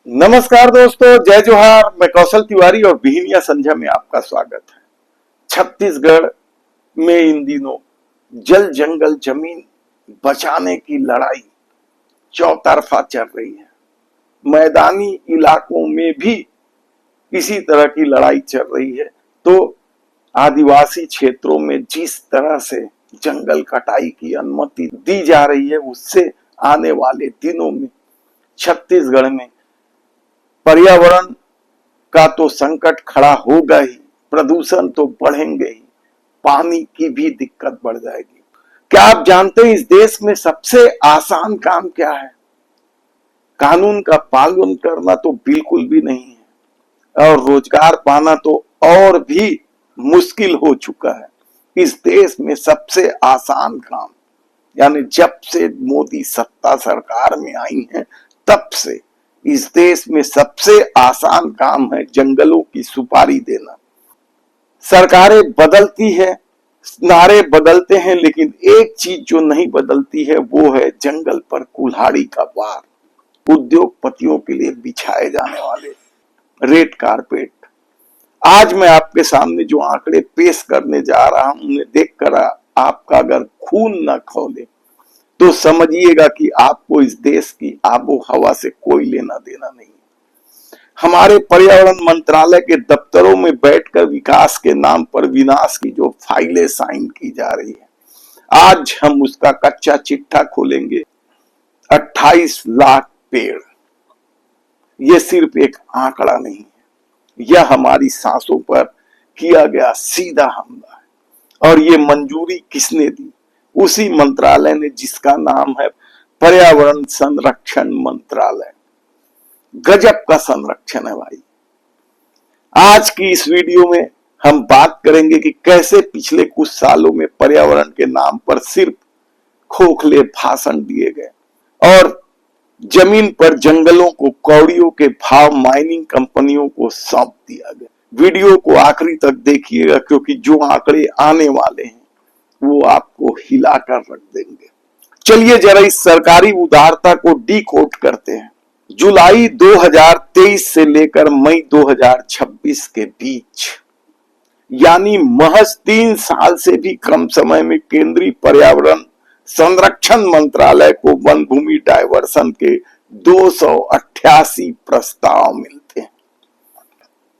नमस्कार दोस्तों, जय जोहार। मैं कौशल तिवारी और बिहिनिया संध्या में आपका स्वागत है। छत्तीसगढ़ में इन दिनों जल जंगल जमीन बचाने की लड़ाई चौतरफा चल रही है। मैदानी इलाकों में भी इसी तरह की लड़ाई चल रही है। तो आदिवासी क्षेत्रों में जिस तरह से जंगल कटाई की अनुमति दी जा रही है, उससे आने वाले दिनों में छत्तीसगढ़ में पर्यावरण का तो संकट खड़ा होगा ही, प्रदूषण तो बढ़ेंगे ही, पानी की भी दिक्कत बढ़ जाएगी। क्या आप जानते हैं इस देश में सबसे आसान काम क्या है? कानून का पालन करना तो बिल्कुल भी नहीं है, और रोजगार पाना तो और भी मुश्किल हो चुका है। इस देश में सबसे आसान काम, यानी जब से मोदी सत्ता सरकार में आई है तब से इस देश में सबसे आसान काम है जंगलों की सुपारी देना। सरकारें बदलती है, नारे बदलते हैं, लेकिन एक चीज जो नहीं बदलती है वो है जंगल पर कुल्हाड़ी का वार। उद्योगपतियों के लिए बिछाए जाने वाले रेड कारपेट। आज मैं आपके सामने जो आंकड़े पेश करने जा रहा हूं, उन्हें देखकर आपका अगर खून न खौले तो समझिएगा कि आपको इस देश की आबो हवा से कोई लेना देना नहीं। हमारे पर्यावरण मंत्रालय के दफ्तरों में बैठकर विकास के नाम पर विनाश की जो फाइलें साइन की जा रही है, आज हम उसका कच्चा चिट्ठा खोलेंगे। 28 लाख पेड़, यह सिर्फ एक आंकड़ा नहीं है, यह हमारी सांसों पर किया गया सीधा हमला है। और ये मंजूरी किसने दी? उसी मंत्रालय ने जिसका नाम है पर्यावरण संरक्षण मंत्रालय। गजब का संरक्षण है भाई। आज की इस वीडियो में हम बात करेंगे कि कैसे पिछले कुछ सालों में पर्यावरण के नाम पर सिर्फ खोखले भाषण दिए गए और जमीन पर जंगलों को कौड़ियों के भाव माइनिंग कंपनियों को सौंप दिया गया। वीडियो को आखिरी तक देखिएगा, क्योंकि जो आंकड़े आने वाले हैं वो आपको हिलाकर रख देंगे। चलिए जरा इस सरकारी उदारता को डीकोड करते हैं। जुलाई 2023 से लेकर मई 2026 के बीच, यानी महज 3 साल से भी कम समय में केंद्रीय पर्यावरण संरक्षण मंत्रालय को वन भूमि डायवर्सन के 288 प्रस्ताव मिलते हैं।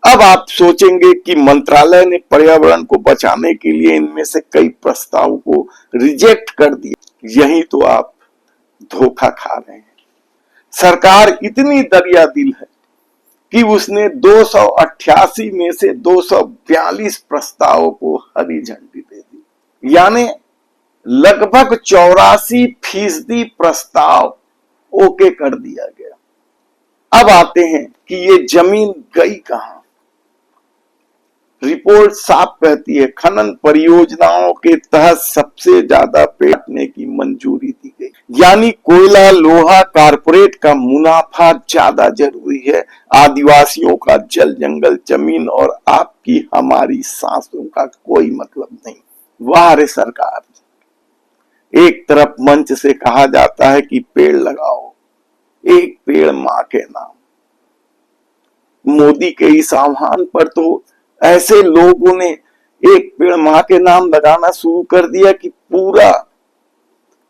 अब आप सोचेंगे कि मंत्रालय ने पर्यावरण को बचाने के लिए इनमें से कई प्रस्तावों को रिजेक्ट कर दिया। यही तो आप धोखा खा रहे हैं। सरकार इतनी दरिया दिल है कि उसने 288 में से 242 प्रस्तावों को हरी झंडी दे दी, यानी लगभग 84% प्रस्ताव ओके कर दिया गया। अब आते हैं कि ये जमीन गई कहां। रिपोर्ट साफ कहती है खनन परियोजनाओं के तहत सबसे ज्यादा पेड़ काटने की मंजूरी दी गई, यानी कोयला लोहा कारपोरेट का मुनाफा ज्यादा जरूरी है, आदिवासियों का जल जंगल जमीन और आपकी हमारी सांसों का कोई मतलब नहीं। वाह रे सरकार। एक तरफ मंच से कहा जाता है कि पेड़ लगाओ, एक पेड़ मां के नाम। मोदी के इस आह्वान पर तो ऐसे लोगों ने एक पेड़ मां के नाम लगाना शुरू कर दिया कि पूरा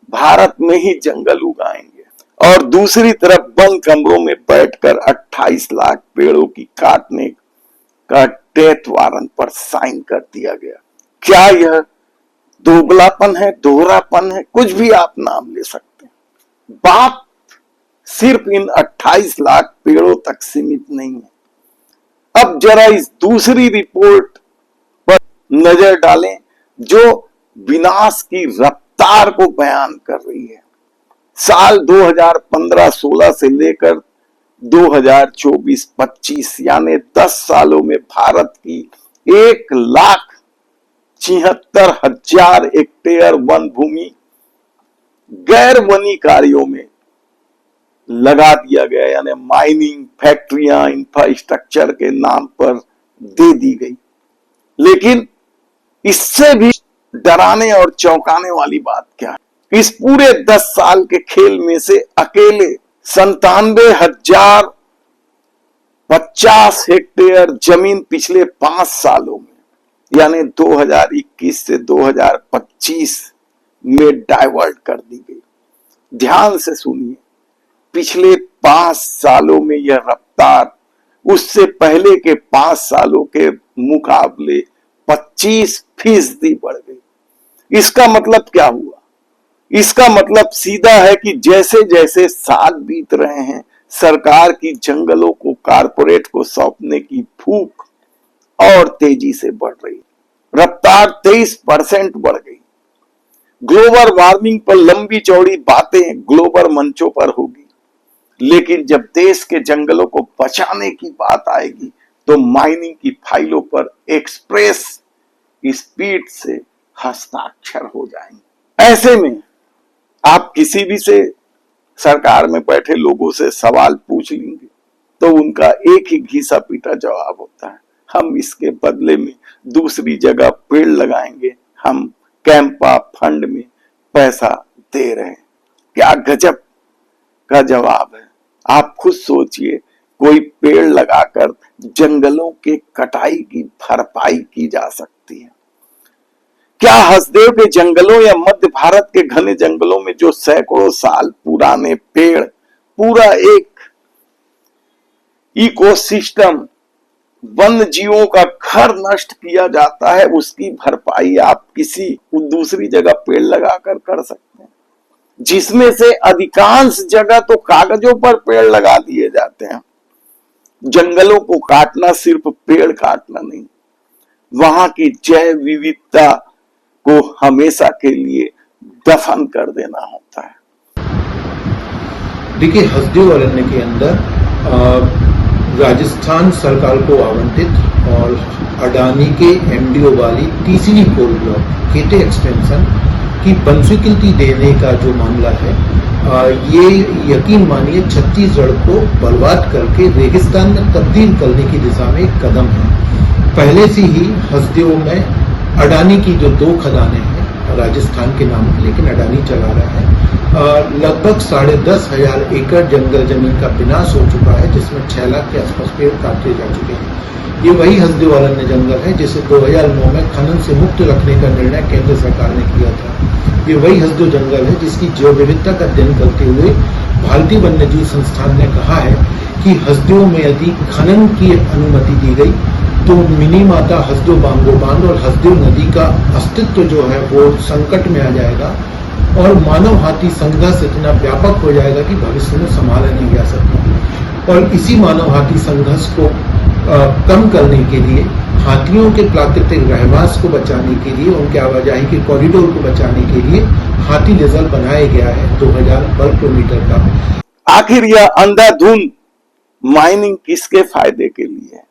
भारत में ही जंगल उगाएंगे। और दूसरी तरफ बंद कमरों में बैठकर 28 लाख पेड़ों की काटने का डेथ वारंट पर साइन कर दिया गया। क्या यह दोगलापन है, दोहरापन है? कुछ भी आप नाम ले सकते हैं। बात सिर्फ इन 28 लाख पेड़ों तक सीमित नहीं है। अब जरा इस दूसरी रिपोर्ट पर नजर डालें जो विनाश की रफ्तार को बयान कर रही है। साल 2015-16 से लेकर 2024-25, यानी 10 सालों में भारत की 1,76,000 हेक्टेयर वन भूमि गैर वनी कार्यों में लगा दिया गया, यानी माइनिंग, फैक्ट्रियां, इंफ्रास्ट्रक्चर के नाम पर दे दी गई। लेकिन इससे भी डराने और चौंकाने वाली बात क्या है? इस पूरे 10 साल के खेल में से अकेले 97,000 50 हेक्टेयर जमीन पिछले 5 सालों में यानी 2021 से 2025 में डाइवर्ट कर दी गई। ध्यान से सुनिए, पिछले 5 सालों में यह रफ्तार उससे पहले के 5 सालों के मुकाबले 25% बढ़ गई। इसका मतलब क्या हुआ? इसका मतलब सीधा है कि जैसे जैसे साल बीत रहे हैं, सरकार की जंगलों को कारपोरेट को सौंपने की भूख और तेजी से बढ़ रही। रफ्तार 23% बढ़ गई। ग्लोबल वार्मिंग पर लंबी चौड़ी बातें ग्लोबल मंचों पर होगी, लेकिन जब देश के जंगलों को बचाने की बात आएगी तो माइनिंग की फाइलों पर एक्सप्रेस स्पीड से हस्ताक्षर हो जाएंगे। ऐसे में आप किसी भी से सरकार में बैठे लोगों से सवाल पूछ लेंगे तो उनका एक ही घिसा पीटा जवाब होता है, हम इसके बदले में दूसरी जगह पेड़ लगाएंगे, हम कैंपा फंड में पैसा दे रहे हैं। क्या गजब का जवाब है। आप खुद सोचिए, कोई पेड़ लगाकर जंगलों के कटाई की भरपाई की जा सकती है? क्या हसदेव के जंगलों या मध्य भारत के घने जंगलों में जो सैकड़ों साल पुराने पेड़, पूरा एक इकोसिस्टम, वन्य जीवों का घर नष्ट किया जाता है, उसकी भरपाई आप किसी दूसरी जगह पेड़ लगाकर कर सकते हैं? जिसमें से अधिकांश जगह तो कागजों पर पेड़ लगा दिए जाते हैं। जंगलों को काटना सिर्फ पेड़ काटना नहीं, वहां की जैव विविधता को हमेशा के लिए दफन कर देना होता है। देखिए, हसदेव अरण्य के अंदर राजस्थान सरकार को आवंटित और अडानी के एमडीओ वाली तीसरी कोल ब्लॉक केटे एक्सटेंशन की बंस्वीकृति देने का जो मामला है, ये यकीन मानिए छत्तीसगढ़ को बर्बाद करके रेगिस्तान में तब्दील करने की दिशा में एक कदम है। पहले से ही हसदेव में अडानी की जो 2 खदानें हैं राजस्थान के नाम, लेकिन अडानी चला रहा है, लगभग 10,500 एकड़ जंगल जमीन का विनाश हो चुका है, जिसमें 6 लाख के आसपास पेड़ काटे जा चुके हैं। ये वही हसदेव अरण्य जंगल है जिसे 2009 में खनन से मुक्त रखने का निर्णय केंद्र सरकार ने किया था। ये वही हसदेव जंगल है जिसकी जैव विविधता का अध्ययन करते हुए भारतीय वन्यजीव संस्थान ने कहा है कि हसदेव में यदि खनन की अनुमति दी गई तो मिनी माता हसदेव बांगो बांध और हसदेव नदी का अस्तित्व जो है वो संकट में आ जाएगा और मानव हाथी संघर्ष इतना व्यापक हो जाएगा कि भविष्य में संभाला नहीं जा सकता। और इसी मानव हाथी संघर्ष को कम करने के लिए, हाथियों के प्राकृतिक रहवास को बचाने के लिए, उनके आवाजाही के कॉरिडोर को बचाने के लिए हाथी रिजर्व बनाया गया है 2000 वर्ग किलोमीटर का। आखिर यह अंधाधुंध माइनिंग किसके फायदे के लिए है,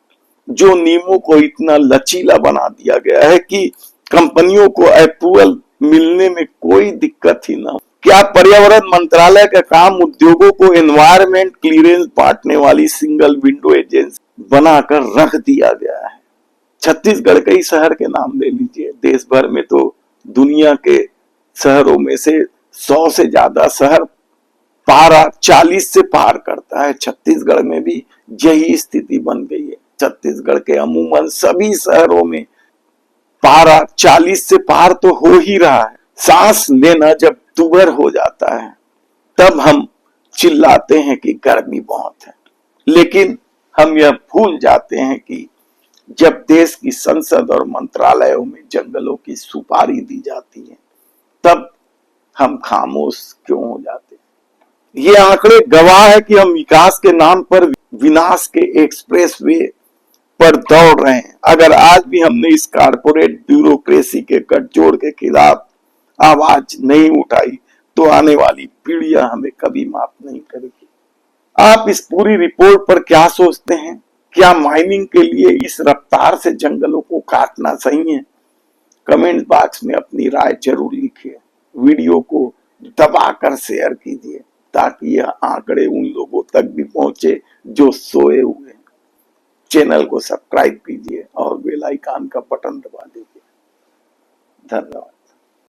जो नियमों को इतना लचीला बना दिया गया है कि कंपनियों को अप्रूवल मिलने में कोई दिक्कत ही ना हो? क्या पर्यावरण मंत्रालय का काम उद्योगों को एनवायरमेंट क्लियरेंस बांटने वाली सिंगल विंडो एजेंसी बनाकर रख दिया गया है? छत्तीसगढ़ के ही शहर के नाम ले लीजिए, देश भर में तो दुनिया के शहरों में से 100 से ज्यादा शहर पारा 40 से पार करता है। छत्तीसगढ़ में भी यही स्थिति बन गई है। छत्तीसगढ़ के अमूमन सभी शहरों में पारा 40 से पार तो हो ही रहा है। सांस लेना जब दुभर हो जाता है तब हम चिल्लाते हैं कि गर्मी बहुत है, लेकिन हम यह भूल जाते हैं कि जब देश की संसद और मंत्रालयों में जंगलों की सुपारी दी जाती है तब हम खामोश क्यों हो जाते हैं? ये आंकड़े गवाह है कि हम विकास के नाम पर विनाश के एक्सप्रेस वे पर दौड़ रहे हैं। अगर आज भी हमने इस कारपोरेट ब्यूरोक्रेसी के गठजोड़ के खिलाफ आवाज नहीं उठाई तो आने वाली पीढ़ियां हमें कभी माफ नहीं करेगी। आप इस पूरी रिपोर्ट पर क्या सोचते हैं? क्या माइनिंग के लिए इस रफ्तार से जंगलों को काटना सही है? कमेंट बॉक्स में अपनी राय जरूर लिखिए। वीडियो को दबाकर शेयर कीजिए ताकि यह आंकड़े उन लोगों तक भी पहुंचे जो सोए हुए हैं। चैनल को सब्सक्राइब कीजिए और बेल आइकन का बटन दबा दीजिए। धन्यवाद।